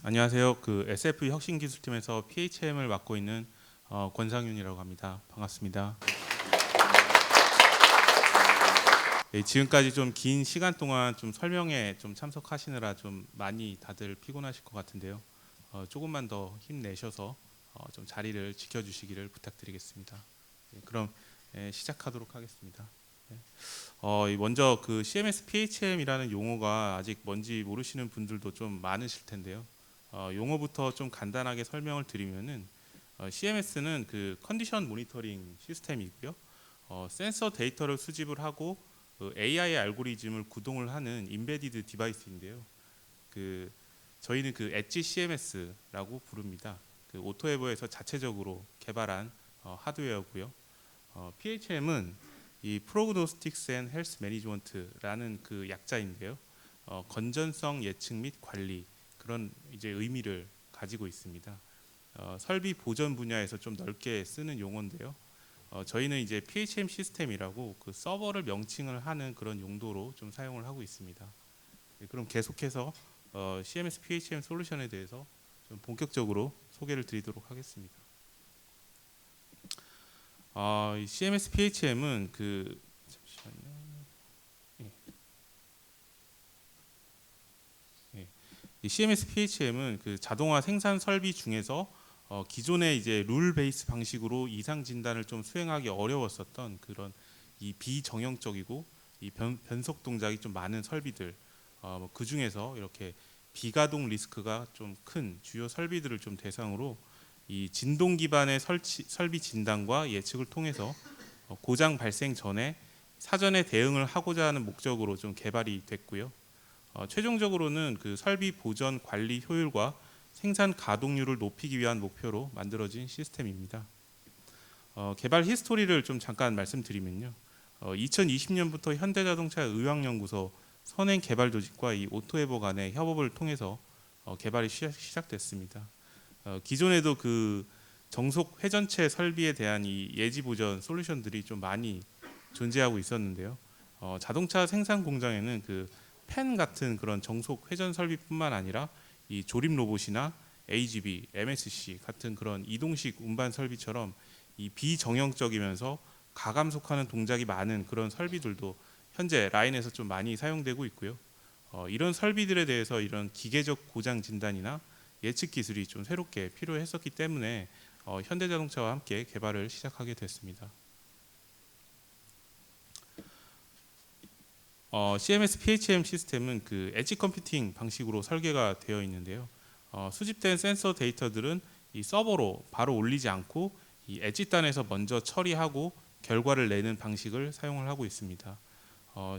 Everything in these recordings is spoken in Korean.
안녕하세요. 그 SF 혁신기술팀에서 PHM을 맡고 있는 권상윤이라고 합니다. 반갑습니다. 네, 지금까지 좀 긴 시간 동안 좀 설명에 좀 참석하시느라 좀 많이 다들 피곤하실 것 같은데요. 조금만 더 힘내셔서 좀 자리를 지켜주시기를 부탁드리겠습니다. 네, 그럼 시작하도록 하겠습니다. 네. 먼저 그 CMS PHM이라는 용어가 아직 뭔지 모르시는 분들도 좀 많으실 텐데요. 용어부터 좀 간단하게 설명을 드리면은 CMS는 그 컨디션 모니터링 시스템이고요. 센서 데이터를 수집을 하고 그 AI 알고리즘을 구동을 하는 인베디드 디바이스인데요. 그 저희는 그 엣지 CMS라고 부릅니다. 그 오토에버에서 자체적으로 개발한 하드웨어고요. PHM은 이 프로그노스틱스 앤 헬스 매니지먼트라는 그 약자인데요. 건전성 예측 및 관리 그런 이제 의미를 가지고 있습니다. 설비 보전 분야에서 좀 넓게 쓰는 용어인데요. 저희는 이제 PHM 시스템이라고 그 서버를 명칭을 하는 그런 용도로 좀 사용을 하고 있습니다. 네, 그럼 계속해서 CMS PHM 솔루션에 대해서 좀 본격적으로 소개를 드리도록 하겠습니다. 이 CMS PHM은 그 잠시만요. 예, 예. 이 CMS PHM은 그 자동화 생산 설비 중에서 기존의 이제 룰 베이스 방식으로 이상 진단을 좀 수행하기 어려웠었던 그런 이 비정형적이고 이 변속 동작이 좀 많은 설비들 그 중에서 이렇게 비가동 리스크가 좀 큰 주요 설비들을 좀 대상으로 이 진동 기반의 설비 진단과 예측을 통해서 고장 발생 전에 사전에 대응을 하고자 하는 목적으로 좀 개발이 됐고요. 최종적으로는 그 설비 보전 관리 효율과 생산 가동률을 높이기 위한 목표로 만들어진 시스템입니다. 개발 히스토리를 좀 잠깐 말씀드리면요. 2020년부터 현대자동차 의왕연구소 선행 개발 조직과 이 오토에버 간의 협업을 통해서 개발이 시작됐습니다. 기존에도 그 정속 회전체 설비에 대한 이 예지 보전 솔루션들이 좀 많이 존재하고 있었는데요. 자동차 생산 공장에는 그 펜 같은 그런 정속 회전 설비뿐만 아니라 이 조립 로봇이나 AGV, MSC 같은 그런 이동식 운반 설비처럼 이 비정형적이면서 가감속하는 동작이 많은 그런 설비들도 현재 라인에서 좀 많이 사용되고 있고요. 이런 설비들에 대해서 이런 기계적 고장 진단이나 예측 기술이 좀 새롭게 필요했었기 때문에 현대자동차와 함께 개발을 시작하게 됐습니다. CMS PHM 시스템은 그 엣지 컴퓨팅 방식으로 설계가 되어 있는데요. 수집된 센서 데이터들은 이 서버로 바로 올리지 않고 이 엣지 단에서 먼저 처리하고 결과를 내는 방식을 사용을 하고 있습니다.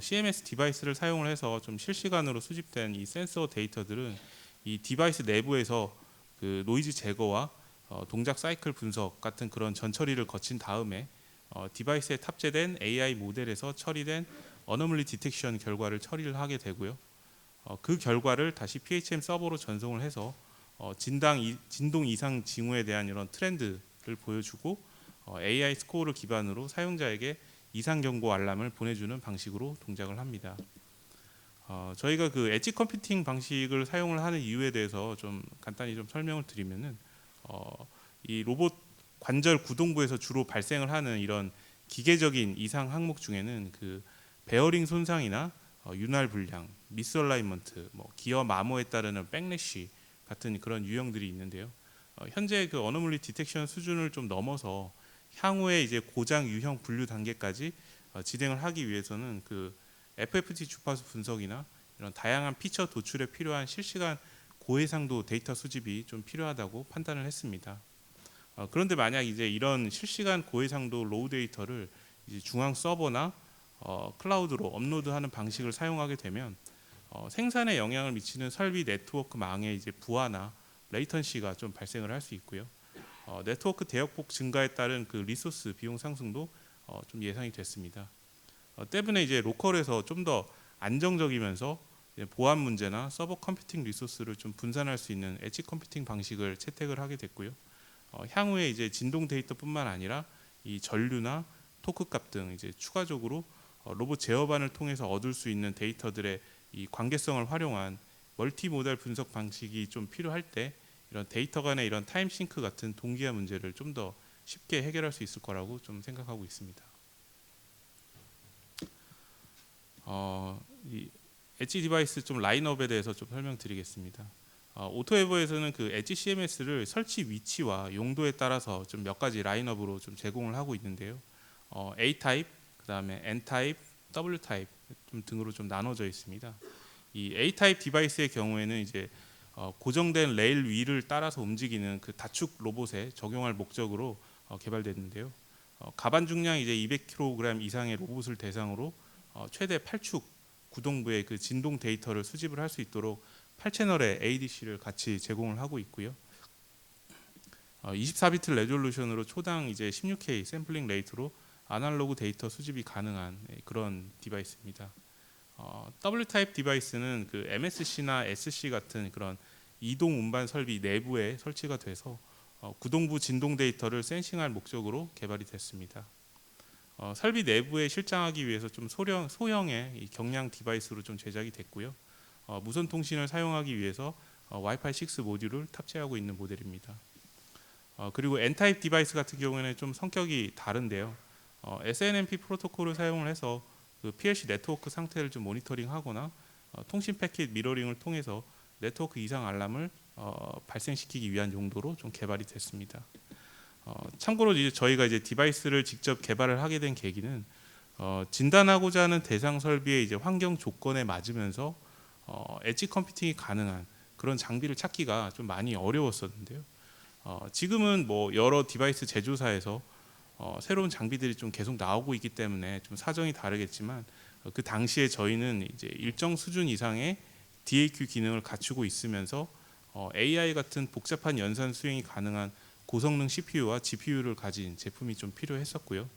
CMS 디바이스를 사용을 해서 좀 실시간으로 수집된 이 센서 데이터들은 이 디바이스 내부에서 그 노이즈 제거와 동작 사이클 분석 같은 그런 전처리를 거친 다음에 디바이스에 탑재된 AI 모델에서 처리된 어너멀리 디텍션 결과를 처리를 하게 되고요. 그 결과를 다시 PHM 서버로 전송을 해서 진동 이상 징후에 대한 이런 트렌드를 보여주고 AI 스코어를 기반으로 사용자에게 이상 경고 알람을 보내주는 방식으로 동작을 합니다. 저희가 그 엣지 컴퓨팅 방식을 사용을 하는 이유에 대해서 좀 간단히 좀 설명을 드리면은 이 로봇 관절 구동부에서 주로 발생을 하는 이런 기계적인 이상 항목 중에는 그 베어링 손상이나 윤활 불량, 미스얼라이먼트, 뭐 기어 마모에 따르는 백래시 같은 그런 유형들이 있는데요. 현재 그 어너멀리 디텍션 수준을 좀 넘어서 향후에 이제 고장 유형 분류 단계까지 진행을 하기 위해서는 그 FFT 주파수 분석이나 이런 다양한 피처 도출에 필요한 실시간 고해상도 데이터 수집이 좀 필요하다고 판단을 했습니다. 그런데 만약 이제 이런 실시간 고해상도 로우 데이터를 이제 중앙 서버나 클라우드로 업로드하는 방식을 사용하게 되면 생산에 영향을 미치는 설비 네트워크 망의 이제 부하나 레이턴시가 좀 발생을 할 수 있고요. 네트워크 대역폭 증가에 따른 그 리소스 비용 상승도 좀 예상이 됐습니다. 때문에 이제 로컬에서 좀 더 안정적이면서 보안 문제나 서버 컴퓨팅 리소스를 좀 분산할 수 있는 엣지 컴퓨팅 방식을 채택을 하게 됐고요. 향후에 이제 진동 데이터뿐만 아니라 이 전류나 토크 값 등 이제 추가적으로 로봇 제어반을 통해서 얻을 수 있는 데이터들의 이 관계성을 활용한 멀티모달 분석 방식이 좀 필요할 때 이런 데이터 간의 이런 타임 싱크 같은 동기화 문제를 좀 더 쉽게 해결할 수 있을 거라고 좀 생각하고 있습니다. 이 엣지 디바이스 좀 라인업에 대해서 좀 설명드리겠습니다. 오토에버에서는 그 엣지 CMS를 설치 위치와 용도에 따라서 좀 몇 가지 라인업으로 좀 제공을 하고 있는데요. A 타입, 그다음에 N 타입, W 타입 좀 등으로 좀 나눠져 있습니다. 이 A 타입 디바이스의 경우에는 이제 고정된 레일 위를 따라서 움직이는 그 다축 로봇에 적용할 목적으로 개발됐는데요. 가반 중량 이제 200kg 이상의 로봇을 대상으로 최대 8축 구동부의 그 진동 데이터를 수집을 할 수 있도록 8채널의 ADC를 같이 제공을 하고 있고요. 24비트 레졸루션으로 초당 이제 16K 샘플링 레이트로 아날로그 데이터 수집이 가능한 그런 디바이스입니다. W 타입 디바이스는 그 MSC나 SC 같은 그런 이동 운반 설비 내부에 설치가 돼서 구동부 진동 데이터를 센싱할 목적으로 개발이 됐습니다. 설비 내부에 실장하기 위해서 좀 소형의 이 경량 디바이스로 좀 제작이 됐고요. 무선 통신을 사용하기 위해서 와이파이 6 모듈을 탑재하고 있는 모델입니다. 그리고 N-타입 디바이스 같은 경우에는 좀 성격이 다른데요. SNMP 프로토콜을 사용을 해서 그 PLC 네트워크 상태를 좀 모니터링하거나 통신 패킷 미러링을 통해서 네트워크 이상 알람을 발생시키기 위한 용도로 좀 개발이 됐습니다. 참고로 이제 저희가 이제 디바이스를 직접 개발을 하게 된 계기는 진단하고자 하는 대상 설비의 이제 환경 조건에 맞으면서 엣지 컴퓨팅이 가능한 그런 장비를 찾기가 좀 많이 어려웠었는데요. 지금은 뭐 여러 디바이스 제조사에서 새로운 장비들이 좀 계속 나오고 있기 때문에 좀 사정이 다르겠지만 그 당시에 저희는 이제 일정 수준 이상의 DAQ 기능을 갖추고 있으면서 AI 같은 복잡한 연산 수행이 가능한 고성능 CPU와 GPU를 가진 제품이 좀 필요했었고요.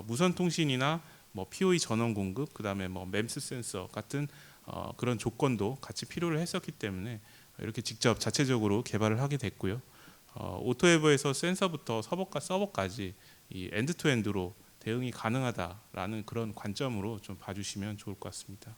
무선 통신이나 뭐 PoE 전원 공급, 그다음에 뭐 MEMS 센서 같은 그런 조건도 같이 필요를 했었기 때문에 이렇게 직접 자체적으로 개발을 하게 됐고요. 오토에버에서 센서부터 서버까지 이 엔드투엔드로 대응이 가능하다라는 그런 관점으로 좀 봐주시면 좋을 것 같습니다.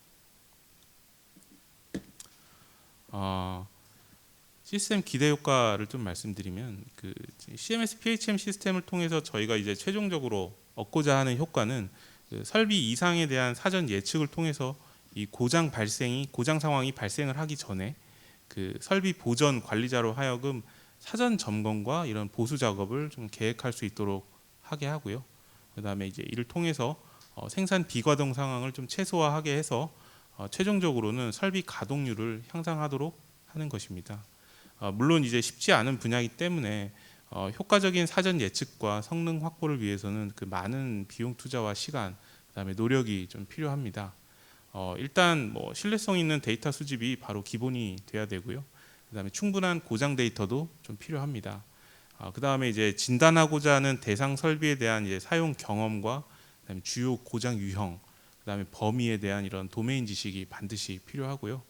시스템 기대 효과를 좀 말씀드리면 그 CMS PHM 시스템을 통해서 저희가 이제 최종적으로 얻고자 하는 효과는 그 설비 이상에 대한 사전 예측을 통해서 이 고장 상황이 발생을 하기 전에 그 설비 보전 관리자로 하여금 사전 점검과 이런 보수 작업을 좀 계획할 수 있도록 하게 하고요. 그다음에 이제 이를 통해서 생산 비가동 상황을 좀 최소화하게 해서 최종적으로는 설비 가동률을 향상하도록 하는 것입니다. 물론 이제 쉽지 않은 분야이기 때문에 효과적인 사전 예측과 성능 확보를 위해서는 그 많은 비용 투자와 시간, 그다음에 노력이 좀 필요합니다. 일단 뭐 신뢰성 있는 데이터 수집이 바로 기본이 돼야 되고요. 그다음에 충분한 고장 데이터도 좀 필요합니다. 그다음에 이제 진단하고자 하는 대상 설비에 대한 이제 사용 경험과 그다음에 주요 고장 유형, 그다음에 범위에 대한 이런 도메인 지식이 반드시 필요하고요.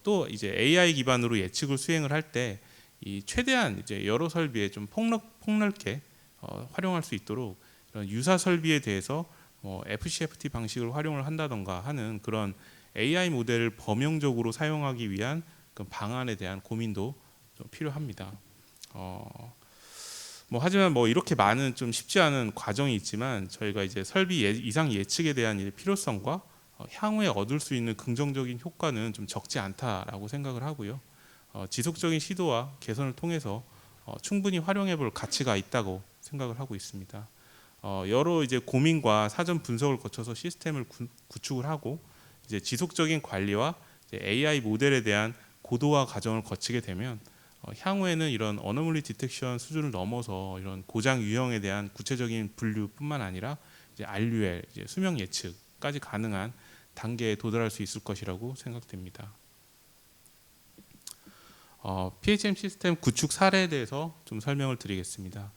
또 이제 AI 기반으로 예측을 수행을 할 때 이 최대한 이제 여러 설비에 좀 폭넓게 활용할 수 있도록 이런 유사 설비에 대해서 FCFT 방식을 활용을 한다던가 하는 그런 AI 모델을 범용적으로 사용하기 위한 그 방안에 대한 고민도 좀 필요합니다. 하지만 이렇게 많은 좀 쉽지 않은 과정이 있지만 저희가 이제 설비 이상 예측에 대한 이제 필요성과 향후에 얻을 수 있는 긍정적인 효과는 좀 적지 않다라고 생각을 하고요. 지속적인 시도와 개선을 통해서 충분히 활용해볼 가치가 있다고 생각을 하고 있습니다. 여러 이제 고민과 사전 분석을 거쳐서 시스템을 구축을 하고 이제 지속적인 관리와 이제 AI 모델에 대한 고도화 과정을 거치게 되면 향후에는 이런 어노멀리 디텍션 수준을 넘어서 이런 고장 유형에 대한 구체적인 분류뿐만 아니라 이제 RUL, 이제 수명 예측까지 가능한 단계에 도달할 수 있을 것이라고 생각됩니다. PHM 시스템 구축 사례에 대해서 좀 설명을 드리겠습니다.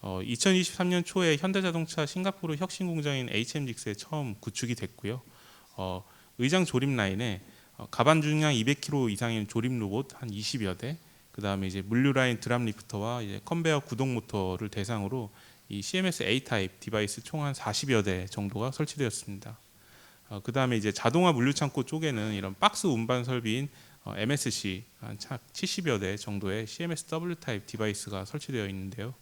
2023년 초에 현대자동차 싱가포르 혁신 공장인 HM직스에 처음 구축이 됐고요. 의장 조립 라인에 가반 중량 200kg 이상인 조립 로봇 한 20여 대, 그 다음에 이제 물류 라인 드랍 리프터와 이제 컨베어 구동 모터를 대상으로 이 CMS A 타입 디바이스 총 한 40여 대 정도가 설치되었습니다. 그 다음에 이제 자동화 물류 창고 쪽에는 이런 박스 운반 설비인 MSC 한 70여 대 정도의 CMS-W 타입 디바이스가 설치되어 있는데요.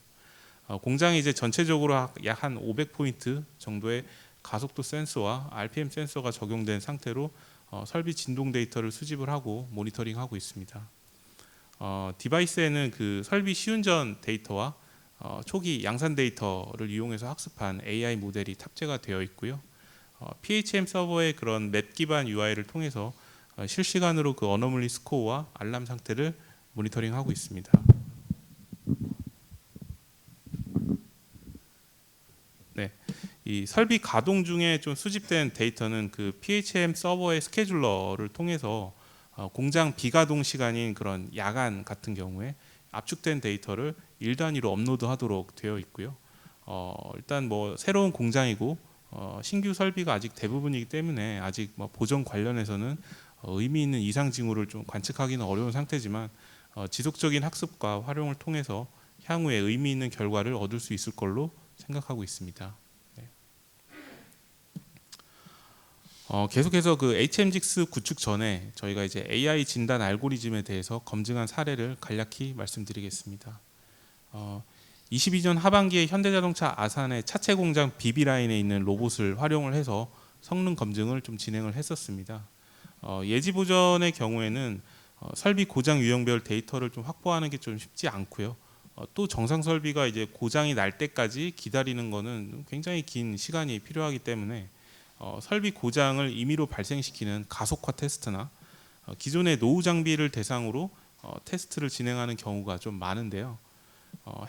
공장이 이제 전체적으로 약 한 500포인트 정도의 가속도 센서와 RPM 센서가 적용된 상태로 설비 진동 데이터를 수집을 하고 모니터링하고 있습니다. 디바이스에는 그 설비 시운전 데이터와 초기 양산 데이터를 이용해서 학습한 AI 모델이 탑재가 되어 있고요. PHM 서버의 그런 맵 기반 UI를 통해서 실시간으로 그 어너멀리 스코어와 알람 상태를 모니터링하고 있습니다. 네, 이 설비 가동 중에 좀 수집된 데이터는 그 PHM 서버의 스케줄러를 통해서 공장 비가동 시간인 그런 야간 같은 경우에 압축된 데이터를 일 단위로 업로드하도록 되어 있고요. 일단 뭐 새로운 공장이고 신규 설비가 아직 대부분이기 때문에 아직 뭐 보정 관련해서는 의미 있는 이상 징후를 좀 관측하기는 어려운 상태지만 지속적인 학습과 활용을 통해서 향후에 의미 있는 결과를 얻을 수 있을 걸로 생각하고 있습니다. 네. 계속해서 그 HMGX 구축 전에 저희가 이제 AI 진단 알고리즘에 대해서 검증한 사례를 간략히 말씀드리겠습니다. 22년 하반기에 현대자동차 아산의 차체 공장 BB 라인에 있는 로봇을 활용을 해서 성능 검증을 좀 진행을 했었습니다. 예지 보전의 경우에는 설비 고장 유형별 데이터를 좀 확보하는 게 좀 쉽지 않고요. 또 정상 설비가 이제 고장이 날 때까지 기다리는 것은 굉장히 긴 시간이 필요하기 때문에 설비 고장을 임의로 발생시키는 가속화 테스트나 기존의 노후 장비를 대상으로 테스트를 진행하는 경우가 좀 많은데요.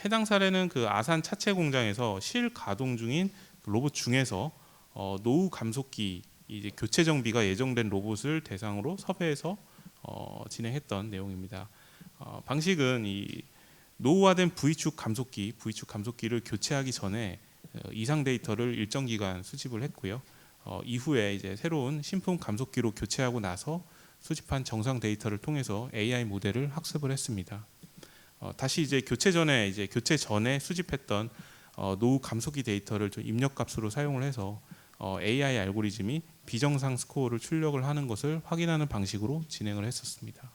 해당 사례는 그 아산 차체 공장에서 실가동 중인 로봇 중에서 노후 감속기 이제 교체 정비가 예정된 로봇을 대상으로 섭외해서 진행했던 내용입니다. 방식은 이 노후화된 V축 감속기를 교체하기 전에 이상 데이터를 일정 기간 수집을 했고요. 이후에 이제 새로운 신품 감속기로 교체하고 나서 수집한 정상 데이터를 통해서 AI 모델을 학습을 했습니다. 다시 이제 교체 전에 수집했던 노후 감속기 데이터를 좀 입력값으로 사용을 해서 AI 알고리즘이 비정상 스코어를 출력을 하는 것을 확인하는 방식으로 진행을 했었습니다.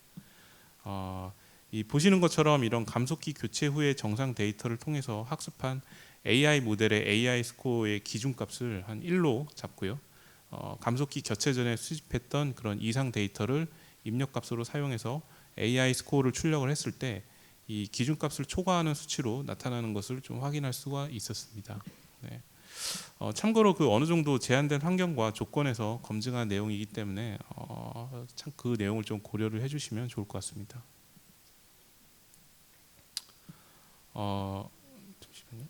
이 보시는 것처럼 이런 감속기 교체 후의 정상 데이터를 통해서 학습한 AI 모델의 AI 스코어의 기준값을 한 1로 잡고요. 감속기 교체 전에 수집했던 그런 이상 데이터를 입력값으로 사용해서 AI 스코어를 출력을 했을 때 이 기준값을 초과하는 수치로 나타나는 것을 좀 확인할 수가 있었습니다. 네. 참고로 그 어느 정도 제한된 환경과 조건에서 검증한 내용이기 때문에 참 그 내용을 좀 고려를 해주시면 좋을 것 같습니다. 잠시만요.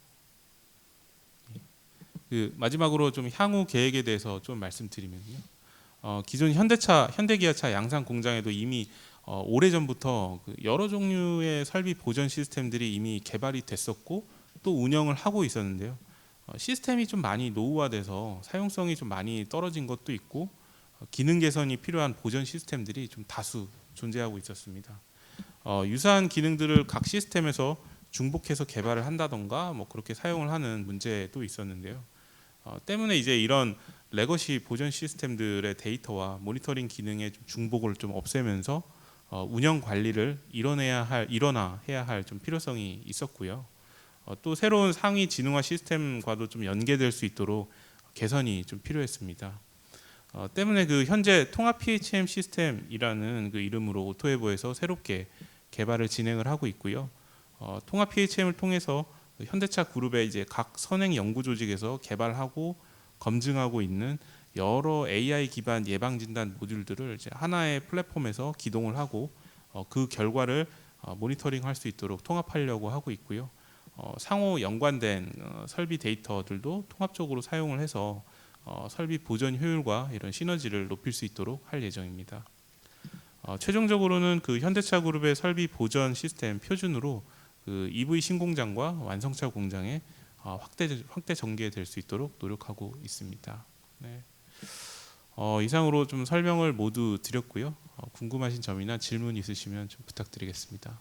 그 마지막으로 좀 향후 계획에 대해서 좀 말씀드리면요. 기존 현대기아차 양산 공장에도 이미 오래전부터 그 여러 종류의 설비 보전 시스템들이 이미 개발이 됐었고 또 운영을 하고 있었는데요. 시스템이 좀 많이 노후화돼서 사용성이 좀 많이 떨어진 것도 있고 기능 개선이 필요한 보전 시스템들이 좀 다수 존재하고 있었습니다. 유사한 기능들을 각 시스템에서 중복해서 개발을 한다던가 뭐 그렇게 사용을 하는 문제도 있었는데요. 때문에 이제 이런 레거시 보전 시스템들의 데이터와 모니터링 기능의 중복을 좀 없애면서 운영 관리를 일원해야 할 좀 필요성이 있었고요. 또 새로운 상위 지능화 시스템과도 좀 연계될 수 있도록 개선이 좀 필요했습니다. 때문에 그 현재 통합 PHM 시스템이라는 그 이름으로 오토에버에서 새롭게 개발을 진행을 하고 있고요. 통합 PHM을 통해서 현대차 그룹의 이제 각 선행 연구 조직에서 개발하고 검증하고 있는 여러 AI 기반 예방 진단 모듈들을 이제 하나의 플랫폼에서 기동을 하고 그 결과를 모니터링할 수 있도록 통합하려고 하고 있고요. 상호 연관된 설비 데이터들도 통합적으로 사용을 해서 설비 보전 효율과 이런 시너지를 높일 수 있도록 할 예정입니다. 최종적으로는 그 현대차 그룹의 설비 보전 시스템 표준으로 그 EV 신공장과 완성차 공장에 확대 전개될 수 있도록 노력하고 있습니다. 네. 이상으로 좀 설명을 모두 드렸고요. 궁금하신 점이나 질문 있으시면 좀 부탁드리겠습니다.